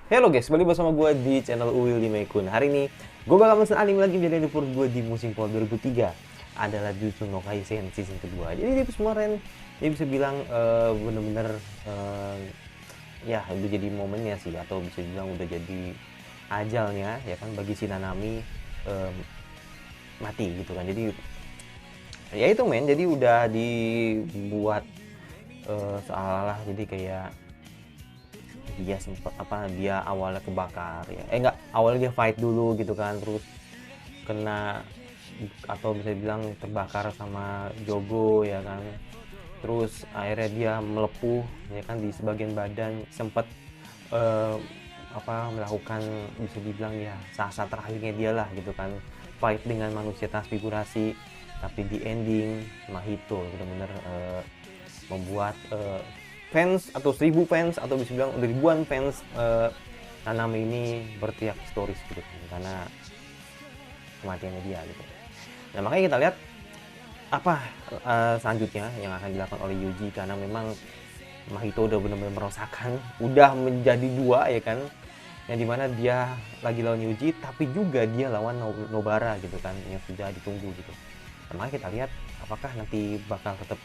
Halo guys, kembali bersama gue di channel Uwil di Mekun. Hari ini gue bakal mesen anime lagi menjadi anime favorit gue di musim fall 2003 adalah Jujutsu no Kaisen season kedua. Jadi di episode kemarin dia bisa bilang bener-bener eh, ya udah jadi momennya sih, atau bisa bilang udah jadi ajalnya ya kan bagi si Nanami eh, mati gitu kan. Jadi ya itu men, jadi udah dibuat seolah-olah jadi kayak dia sempat dia awalnya kebakar ya, enggak, awalnya dia fight dulu gitu kan, terus kena atau bisa bilang terbakar sama Jogo ya kan, terus akhirnya dia melepuh ya kan di sebagian badan, sempat eh, melakukan bisa dibilang ya saat-saat terakhirnya dia lah gitu kan, fight dengan manusia transfigurasi. Tapi di ending Mahito benar-benar membuat fans atau 1.000 fans atau bisa bilang ribuan fans Nanami ini berteriak historis gitu kan, karena kematiannya dia gitu. Nah makanya kita lihat apa selanjutnya yang akan dilakukan oleh Yuji, karena memang Mahito udah benar-benar merosakkan, udah menjadi dua ya kan, yang dimana dia lagi lawan Yuji tapi juga dia lawan Nobara gitu kan, yang sudah ditunggu gitu. Nah, makanya kita lihat apakah nanti bakal tetap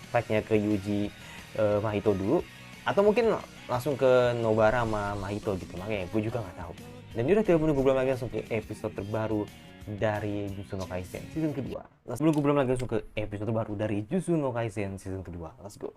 fightnya ke Yuji Mahito dulu, atau mungkin langsung ke Nobara sama Mahito gitu. Makanya gue juga nggak tahu. Dan dia udah tidak menunggu belum lagi langsung ke episode terbaru dari Jujutsu no Kaisen season kedua. Nah, sebelum gue belum lagi langsung ke episode terbaru dari Jujutsu no Kaisen season kedua, let's go.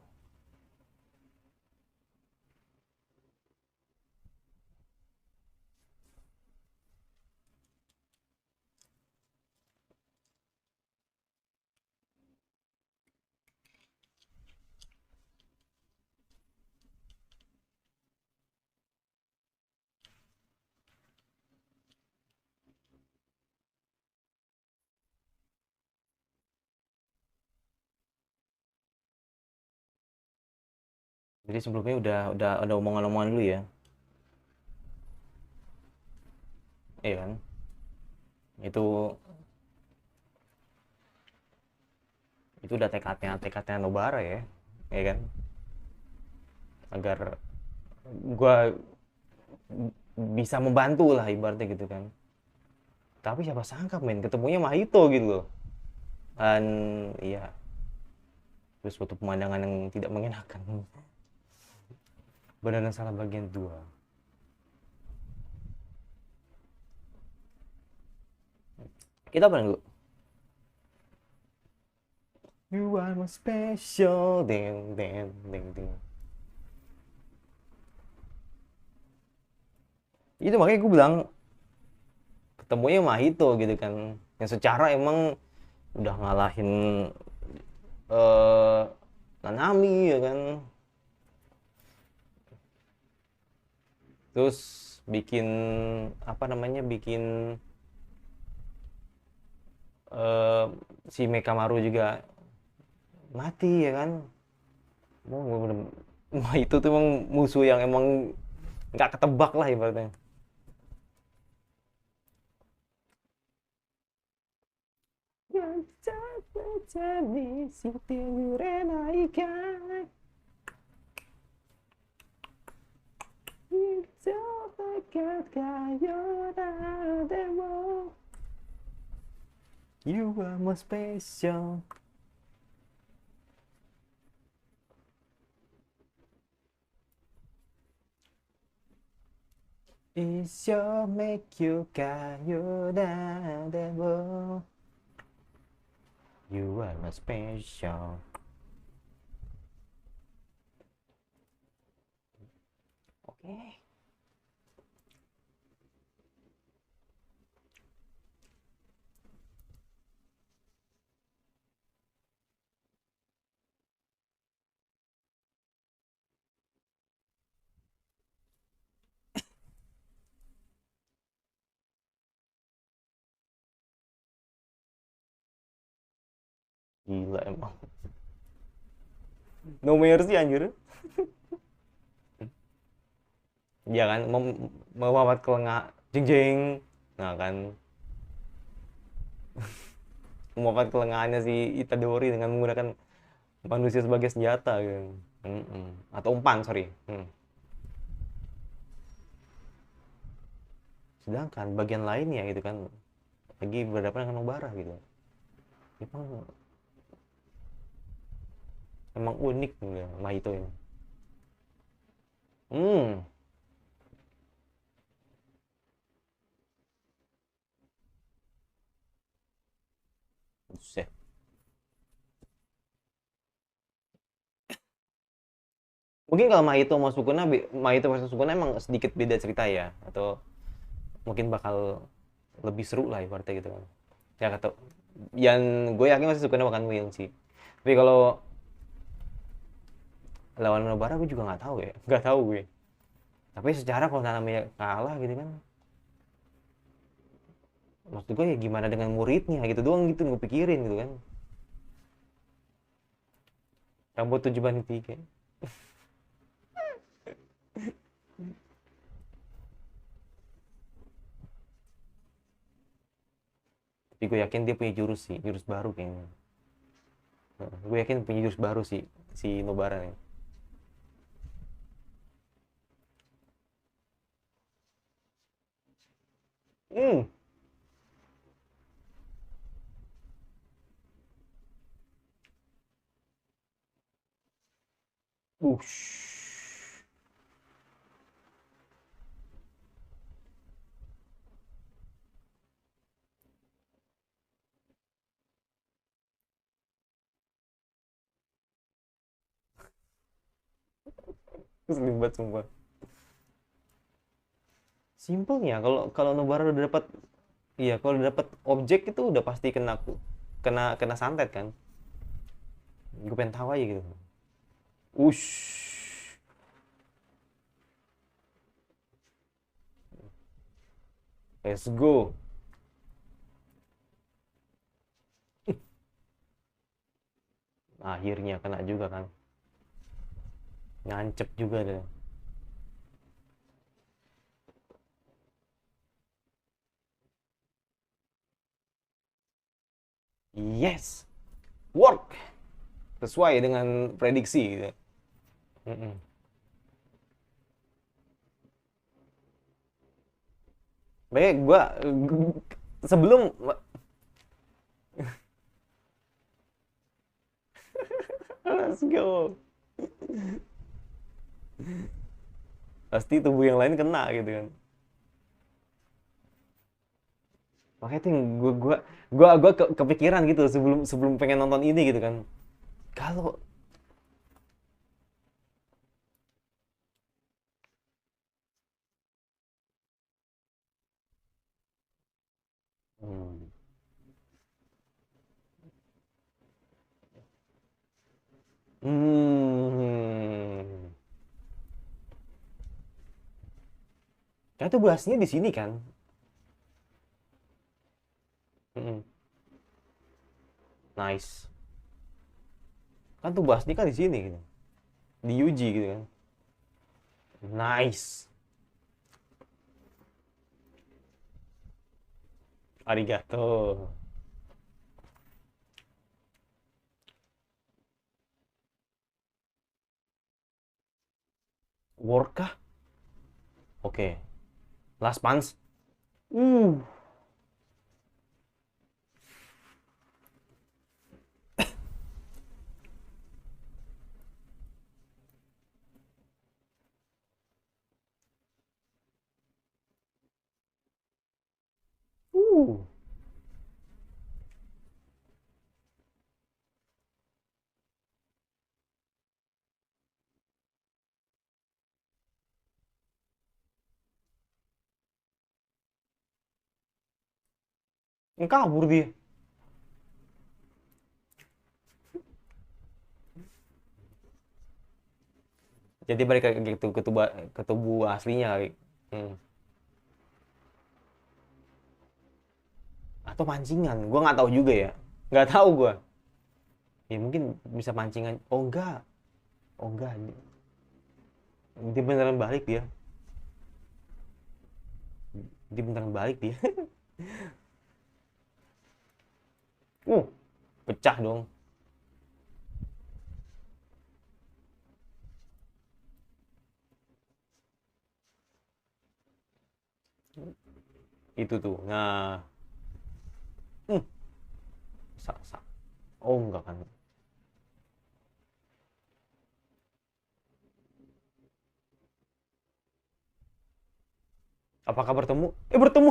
Jadi sebelumnya udah ada omongan-omongan dulu ya. Iya kan? Itu itu udah tekadnya Nobara ya. Iya kan? Agar gua bisa membantu lah ibaratnya gitu kan. Tapi siapa sangka men ketemunya Mahito gitu loh. Dan iya, terus suatu pemandangan yang tidak mengenakan. Benar salah bagian dua. Kita apa dulu? You are my special, ding ding ding ding. Itu makanya gue bilang ketemunya Mahito gitu kan, yang secara emang udah ngalahin eh Nanami ya kan, terus bikin bikin eh si Mekamaru juga mati ya kan. Wah itu tuh emang musuh yang emang nggak ketebak lah ibaratnya. Yang jadi Siti Yurenaika itu dekat kayu demo. You are my special. Isyo make you kayu demo. You are my special. Oke. Okay. Gila emang. No mercy anjir. Dia kan memawat kelengah jeng jeng. Nah kan memawat kelengahannya si Itadori dengan menggunakan manusia sebagai senjata kan. Mm-mm. Atau umpan, sorry. sedangkan bagian lainnya gitu kan lagi berhadapan dengan Nobara gitu. Emang emang unik ya Mahito ini. Hmm, buset. Mungkin kalau Mahito versus Sukuna emang sedikit beda cerita ya, atau mungkin bakal lebih seru lah ibaratnya gitu kan. Ya kata, yang gue yakin masih Sukuna bakal win sih. Tapi kalau lawan Nobara gue juga nggak tahu ya, nggak tahu gue. Tapi secara kalau namanya kalah gitu kan, maksud gue ya gimana dengan muridnya gitu doang gitu gue pikirin gitu kan. Rambut 7 banding 3. Tapi gue yakin dia punya jurus sih, jurus baru kayaknya. Gue yakin punya jurus baru sih si Nobara nih. Hmm. Ush. Keselin banget sumpah. Simpelnya kalau kalau Nobara udah dapat, iya kalau udah dapat objek itu udah pasti kena kena kena santet kan. Gue pengen tahu aja gitu. Ush. Let's go. Akhirnya kena juga kan. Ngancep juga deh. Yes. Work. Sesuai dengan prediksi gitu. Mm-mm. Baik, sebelum let's go. Pasti tubuh yang lain kena gitu kan. Makanya tuh yang kepikiran gitu sebelum sebelum pengen nonton ini gitu kan. Kalau hmm, hmm, kan itu bahasnya di sini kan. Mm-mm. Nice. Kan tuh bahasnya kan di sini gitu. Di Yuji gitu kan. Nice. Arigato. Work kah? Oke. Last punch. Uh. Uh. Kabur dia. Jadi balik ke gitu ke tubuh aslinya kali. Hmm. Atau pancingan, gue nggak tahu juga ya, nggak tahu gue. Ya mungkin bisa pancingan. Oh enggak, oh enggak, dia beneran balik dia. Dia beneran balik dia. uh Pecah dong. Itu tuh. Nah, hmm, oh enggak kan. Apakah bertemu? Bertemu.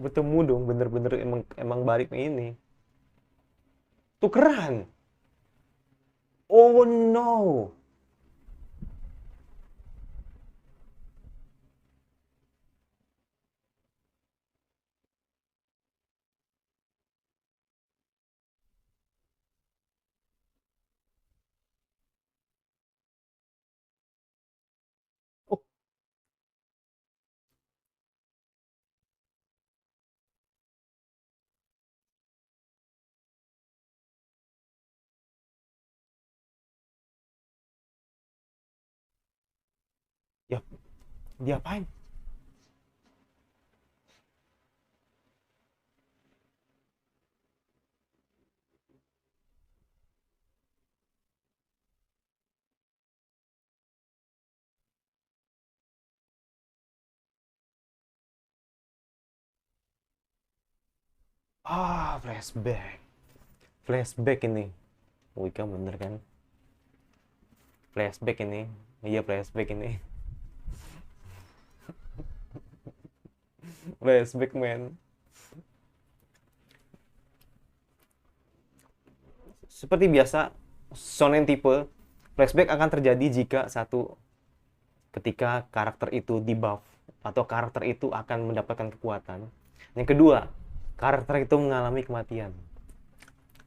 Bertemu dong, bener-bener emang emang balik ini. Tukeran. Oh no. Oh, ya diapain? Ah, flashback. Flashback ini. Wika bener kan? Flashback ini. Iya, flashback ini. Flashback, man. Seperti biasa, shonen tipe flashback akan terjadi jika satu, ketika karakter itu di buff atau karakter itu akan mendapatkan kekuatan. Yang kedua, karakter itu mengalami kematian.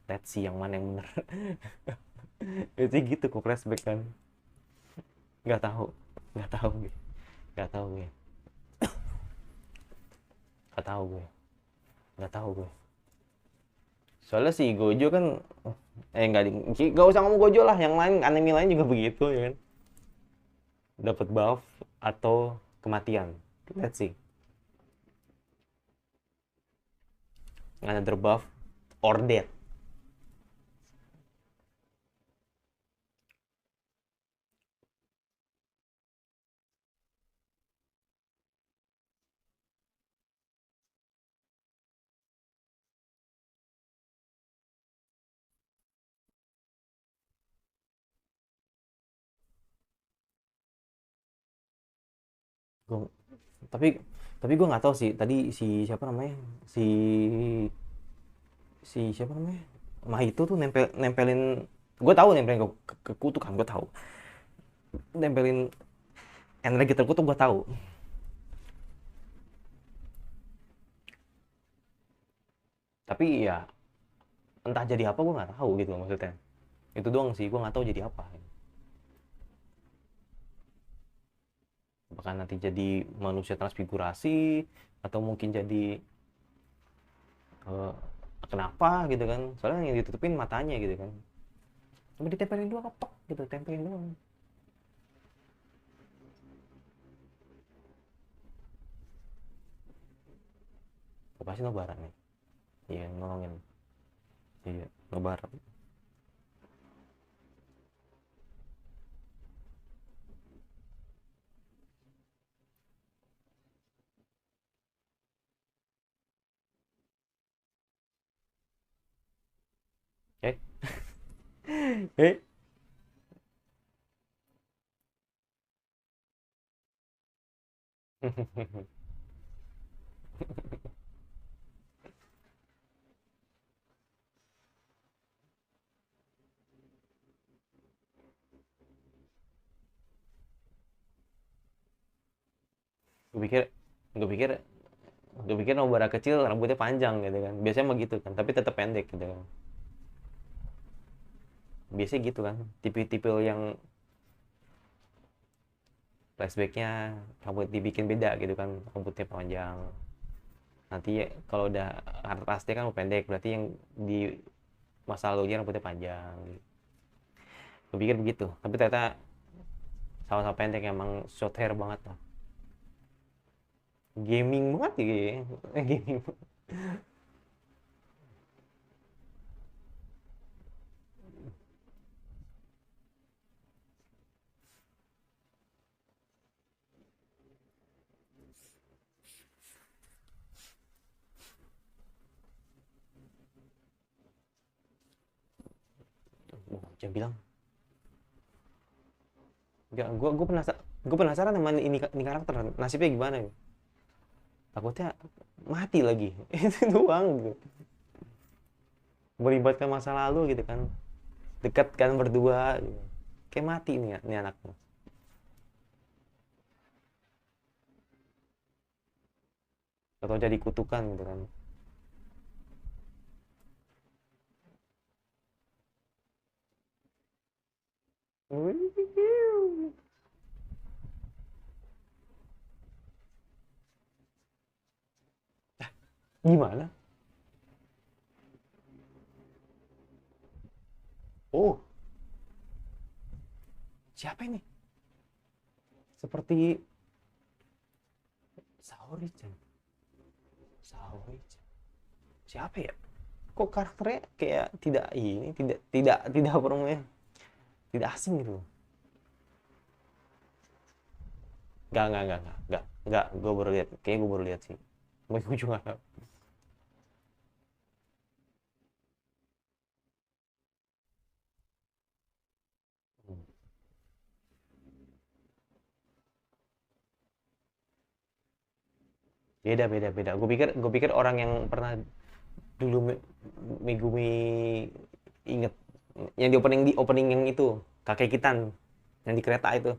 Let's see yang mana yang benar. Itu gitu kok flashback kan. Nggak tahu, nggak tahu gue, nggak tahu gue, nggak tahu gue, nggak tahu gue. Soalnya si Gojo kan, nggak nggak usah ngomong Gojo lah, yang lain anime lain juga begitu ya kan. Dapat buff atau kematian. Let's see. Another buff or death. Gua, tapi tapi gue nggak tahu sih tadi si siapa namanya, si si siapa namanya, Mahito tuh nempelin, gue tahu nempelin ke kutu kan, gue tahu nempelin energi terkutuk, gue tahu. Tapi ya entah jadi apa gue nggak tahu gitu loh maksudnya. Itu doang sih, gue nggak tahu jadi apa. Apakah nanti jadi manusia transfigurasi atau mungkin jadi eh, kenapa gitu kan, soalnya yang ditutupin matanya gitu kan, cuma ditempelin doang, ketok gitu, tempelin doang. Oh, pasti nobaran nih. Iya, nolongin. Iya, nobaran. Eh. Eh. gue pikir gue pikir gue pikir Nobara kecil rambutnya panjang gitu kan, biasanya mah gitu kan, tapi tetap pendek gitu kan, biasanya gitu kan, tipe-tipe yang flashbacknya rambut dibikin beda gitu kan, rambutnya panjang. Nanti ya, kalau udah karakter asli kan pendek, berarti yang di masa lalunya rambutnya panjang. Gue pikir begitu, tapi ternyata sama-sama pendek, emang short hair banget lah. Gaming banget ya. Gaming. Jangan bilang. Enggak, gue penasaran sama ini karakter nasibnya gimana ya. Takutnya mati lagi. Itu doang gitu. Melibatkan masa lalu gitu kan, dekat kan berdua gitu. Kayak mati nih ya, nih anaknya. Atau jadi kutukan gitu kan. Gimana? Oh, siapa ini? Seperti Saori-chan. Saori-chan. Siapa ya? Kok karakternya kayak tidak ini, tidak apa namanya? Tidak asing gitu. Enggak. Gue baru lihat. Kayaknya gue baru lihat sih. Gue juga nggak tahu. Hmm. Beda. Gue pikir orang yang pernah dulu Megumi inget yang di opening yang itu kakek Kitan yang di kereta itu.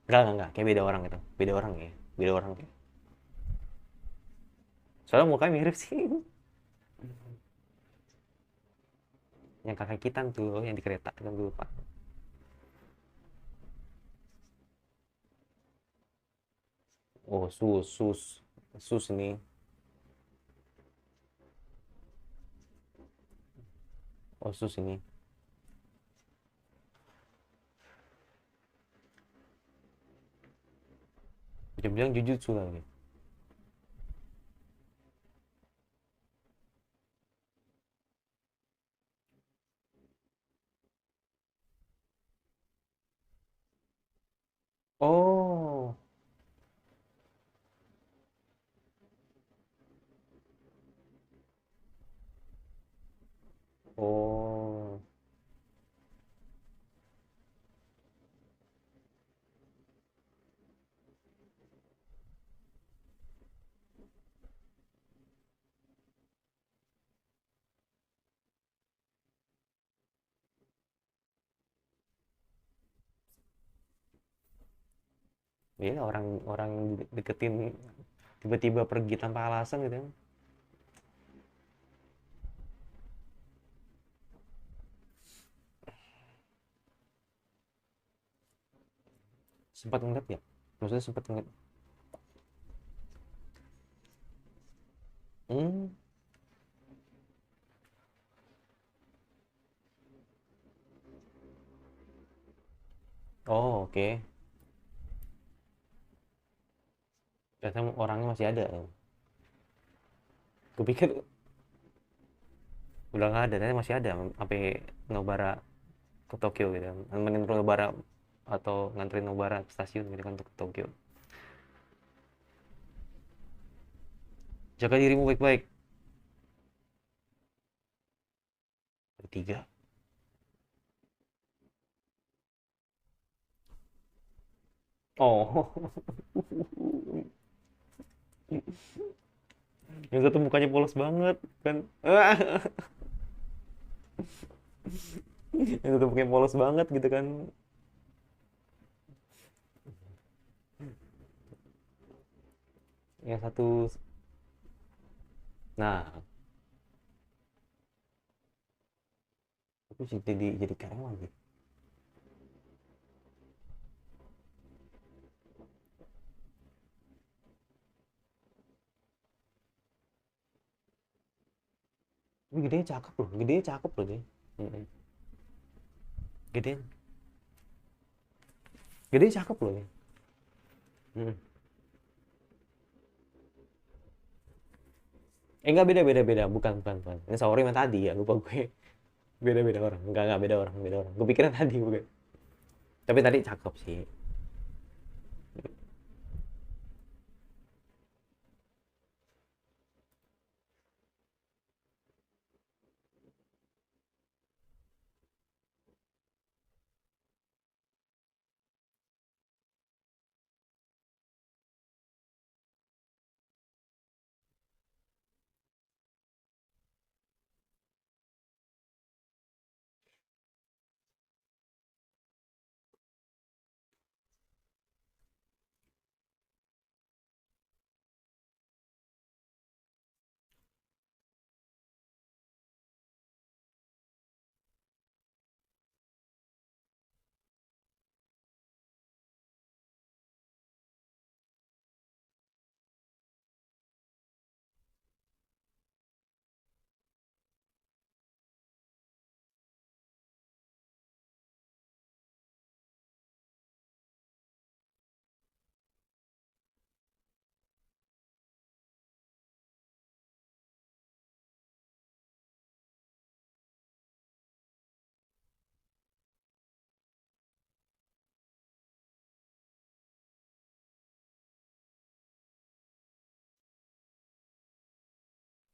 Enggak, kayak beda orang itu, beda orang ya. Soalnya mukanya mirip sih. Yang kakek Kitan tuh yang di kereta itu gue lupa. Oh, sus ini. Oh, sus ini. Dia bilang jujutsu lagi. Oh. Oh. Iya, orang deketin tiba-tiba pergi tanpa alasan gitu kan. Sempat ngeliat ya, maksudnya sempat ngeliat. Hmm. Oh, oke. Ternyata orangnya masih ada. Kupikir udah nggak ada, ternyata masih ada sampai Nobara ke Tokyo gitu, nemenin Nobara atau nganterin Nobara ke stasiun gitu kan untuk ke Tokyo. Jaga dirimu baik-baik. Bertiga. Oh. Yang satu mukanya polos banget kan. Yang satu mukanya polos banget gitu kan. Yang satu, nah, itu sih jadi karyawan gitu. Tapi gedenya cakep loh dia. Mm-mm. Gede, gede cakep loh dia. Mm. Enggak, beda, bukan. Ini Saori mah tadi ya, lupa gue. Beda orang, enggak beda orang. Gue pikirnya tadi bukan. Tapi tadi cakep sih.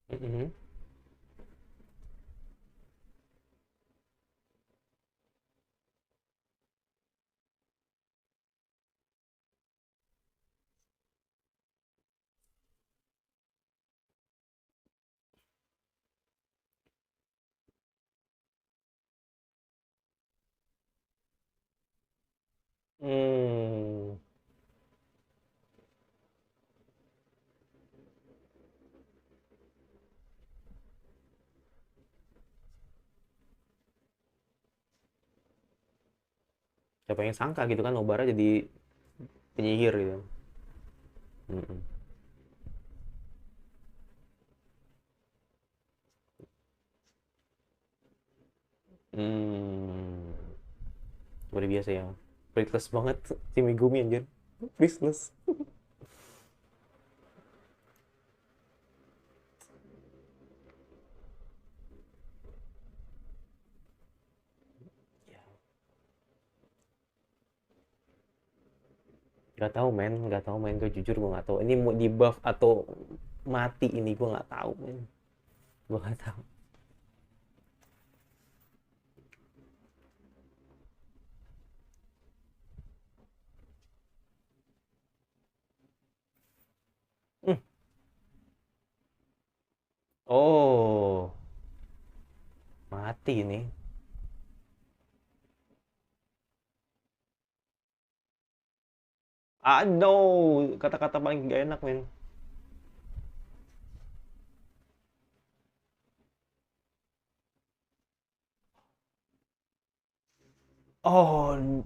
Mhm. Hmm. Siapa yang sangka gitu kan Nobara jadi penyihir gitu. Mhm. Hmm. Luar biasa ya. Breakless banget si Megumi anjir. Breakless. Ya, nggak tahu men, nggak tahu men. Gue jujur gue nggak tahu. Ini mau di buff atau mati ini gue nggak tahu men. Gue nggak tahu. Hmm. Oh, mati ini. Aduh, kata-kata paling gak enak men. Oh,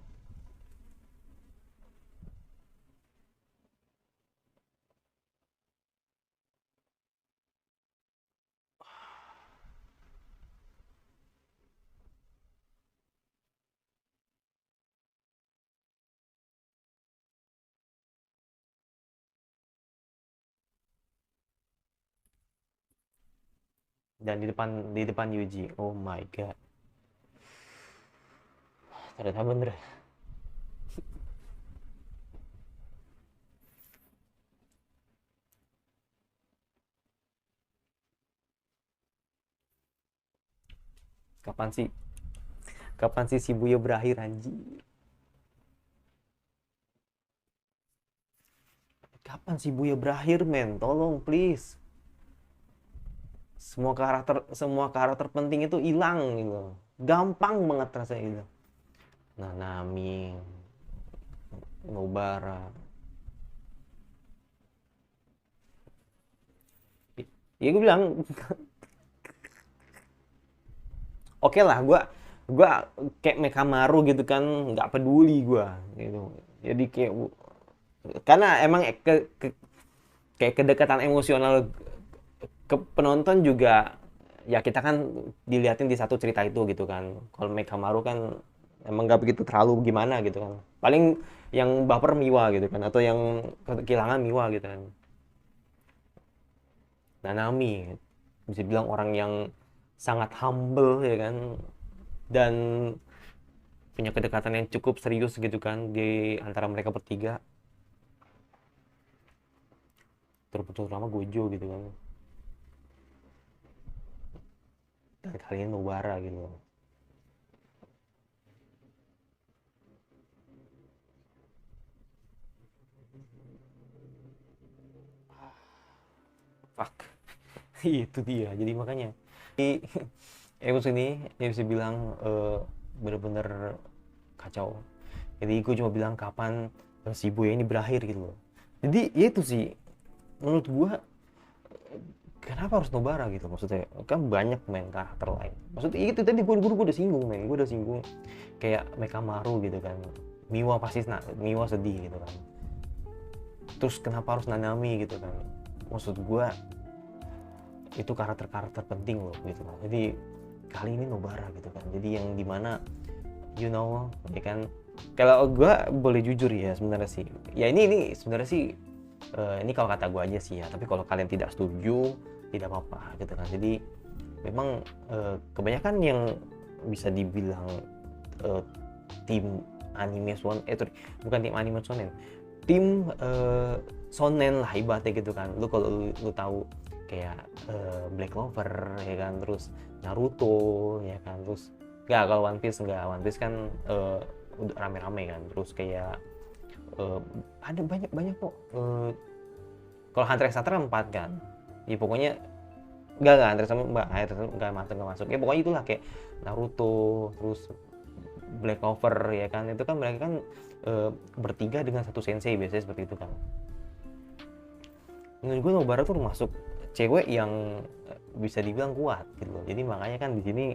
dan di depan Yuji. Oh my god. Ternyata bener. Kapan sih? Kapan sih Shibuya berakhir anjing? Kapan Shibuya berakhir men? Tolong please. Semua karakter penting itu hilang gitu. Gampang banget rasanya itu. Nanami, Nobara. Ya gue bilang, oke lah, gue kayak Mekamaru gitu kan, nggak peduli gue gitu. Jadi kayak karena emang kayak kedekatan emosional ke penonton juga ya kita kan dilihatin di satu cerita itu gitu kan. Kalau Mekamaru kan emang nggak begitu terlalu gimana gitu kan. Paling yang baper Miwa gitu kan atau yang kehilangan Miwa gitu kan. Nanami bisa bilang orang yang sangat humble ya kan dan punya kedekatan yang cukup serius gitu kan di antara mereka bertiga terutama Gojo gitu kan dan kali ini Nobara gitu. Fuck. Itu dia jadi makanya di episode ini ya bisa bilang bener-bener kacau. Jadi gue cuma bilang kapan si Boy ini berakhir gitu loh. Jadi ya itu sih menurut gue kenapa harus Nobara gitu maksudnya kan banyak main karakter lain. Maksudnya itu tadi gue udah singgung men, gue udah singgung kayak Mekamaru gitu kan. Miwa pasti Miwa sedih gitu kan. Terus kenapa harus Nanami gitu kan. Maksud gue itu karakter-karakter penting loh gitu kan. Jadi kali ini Nobara gitu kan. Jadi yang dimana ya kan kalau gue boleh jujur ya sebenarnya sih ya ini sebenarnya sih ini kalau kata gue aja sih ya tapi kalau kalian tidak setuju tidak apa-apa gitu kan jadi memang kebanyakan yang bisa dibilang eh, tim anime shonen bukan tim anime shonen tim shonen lah ibaratnya gitu kan lu kalau lu tahu kayak Black Clover ya kan, terus Naruto ya kan, terus nggak, kalau One Piece nggak, One Piece kan udah rame-rame kan, terus kayak ada banyak kok. Kalau Hunter x Hunter 4 kan, ya pokoknya nggak Hunter nggak masuk ya, pokoknya itulah kayak Naruto, terus Black Clover ya kan, itu kan mereka kan bertiga dengan satu sensei biasanya seperti itu kan. Menurut gue Nobara tuh masuk cewek yang bisa dibilang kuat gitu loh. Jadi makanya kan di sini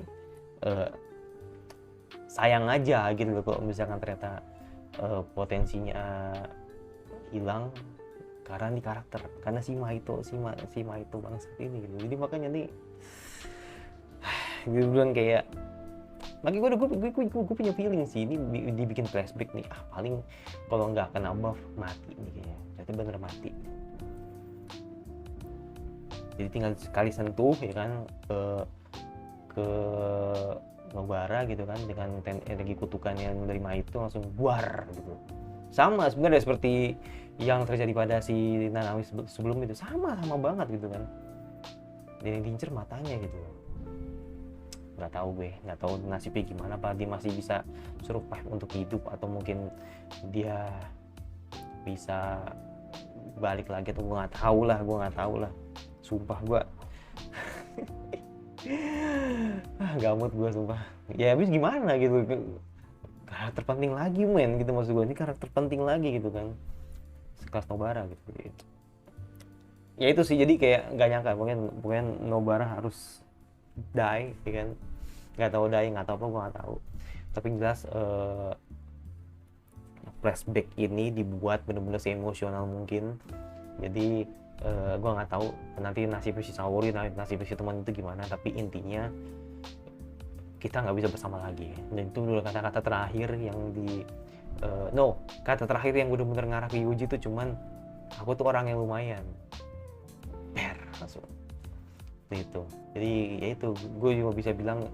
sayang aja gitu loh kalau misalkan ternyata potensinya hilang karena di karakter, karena si Ma itu bangsat ini gitu. Jadi makanya nih gue bilang kayak, makanya gue punya feeling sih ini dibikin flashback nih, paling kalau nggak kena buff mati nih kayaknya, ternyata bener mati. Jadi tinggal sekali sentuh ya kan ke Nobara gitu kan, dengan energi kutukan yang menerima itu langsung buar gitu. Sama sebenarnya seperti yang terjadi pada si Nanami sebelum itu, sama banget gitu kan. Dan yang diincer matanya gitu. Nggak tahu nasibnya gimana, apa dia masih bisa survive untuk hidup, atau mungkin dia bisa balik lagi, atau gue nggak tahu lah sumpah gue gamut gue sumpah ya. Habis gimana gitu, karakter penting lagi men gitu, maksud gue ini karakter penting lagi gitu kan, sekelas Nobara gitu. Ya itu sih, jadi kayak nggak nyangka mungkin Nobara harus die ya kan, nggak tahu apa gue nggak tahu, tapi jelas flashback ini dibuat benar-benar emosional mungkin. Jadi gue nggak tahu nanti nasib si Saori, nasib si teman itu gimana, tapi intinya kita nggak bisa bersama lagi. Dan itu dulu kata-kata terakhir yang kata terakhir yang benar-benar ngarah ke Yuji itu cuman, aku tuh orang yang lumayan langsung itu. Jadi ya itu, gue juga bisa bilang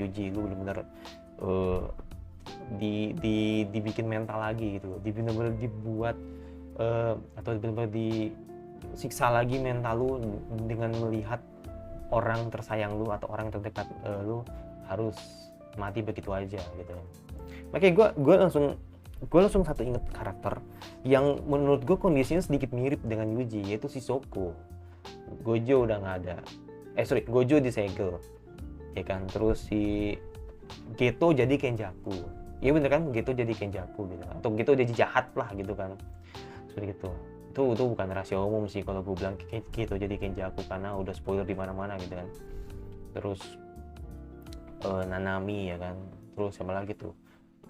Yuji lu benar-benar dibikin mental lagi gitu, benar-benar dibuat atau benar-benar disiksa lagi mental lu dengan melihat orang tersayang lu atau orang terdekat lu harus mati begitu aja gitu. Makanya gue langsung satu inget karakter yang menurut gue kondisinya sedikit mirip dengan Yuji, yaitu si Shoko. Gojo udah nggak ada, Gojo disegel ya kan, terus si Geto jadi Kenjaku. Iya bener kan, Geto jadi Kenjaku gitu, atau Geto jadi jahat lah gitu kan, seperti itu. Itu bukan rahasia umum sih kalau gue bilang Geto jadi Kenjaku, karena udah spoiler di mana-mana gitu kan. Terus Nanami ya kan, terus siapa lagi tuh,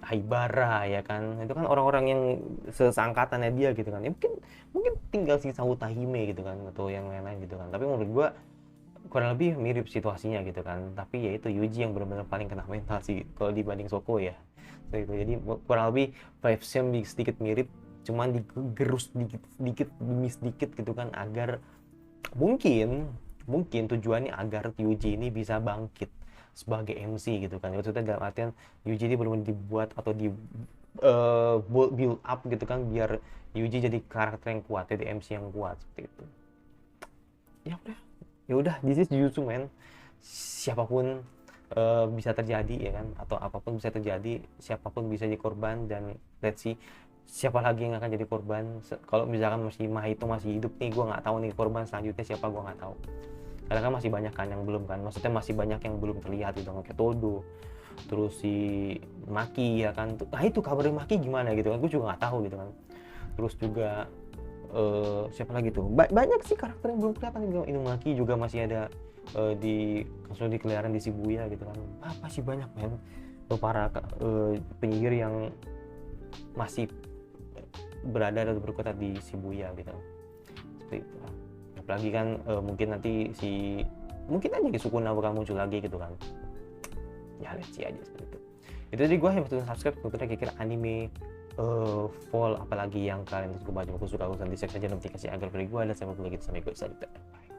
Haibara ya kan, itu kan orang-orang yang sesangkatannya dia gitu kan. Ya mungkin tinggal si Hime gitu kan, atau yang lain-lain gitu kan. Tapi menurut gue kurang lebih mirip situasinya gitu kan. Tapi ya itu Yuji yang benar-benar paling kena mental sih kalau dibanding Shoko ya. Jadi kurang lebih vibes-nya sedikit mirip, cuman digerus sedikit demi sedikit gitu kan, agar mungkin tujuannya agar Yuji ini bisa bangkit sebagai MC gitu kan. Maksudnya dalam artian Yuji ini benar-benar dibuat atau build up gitu kan, biar Yuji jadi karakter yang kuat, jadi MC yang kuat seperti itu. Ya udah this is Jujutsu man. Siapapun bisa terjadi ya kan, atau apapun bisa terjadi, siapapun bisa jadi korban, dan let's see siapa lagi yang akan jadi korban. Kalau misalkan Mahito masih hidup nih, gue nggak tahu nih korban selanjutnya siapa, gue nggak tahu. Karena kan masih banyak kan yang belum kan, maksudnya masih banyak yang belum terlihat gitu, kayak Todo, terus si Maki ya kan. Nah itu kabar Maki gimana gitu kan, gue juga nggak tahu gitu kan. Terus juga siapa lagi tuh, banyak sih karakter yang belum kelihatan gitu. Inumaki juga masih ada langsung di keliaran di Shibuya gitu kan. Apa sih banyak men para penyihir yang masih berada atau berkutat di Shibuya gitu, seperti itu. Apalagi kan mungkin nanti mungkin aja Sukuna bakal muncul lagi gitu kan. Ya let's see aja seperti itu. Itu jadi gue yang subscribe kira-kira anime fall apalagi yang kalian suka baca, aku suka, nanti share saja notifikasi agar video gue ada, sampai jumpa lagi, sampai gue salut. Bye.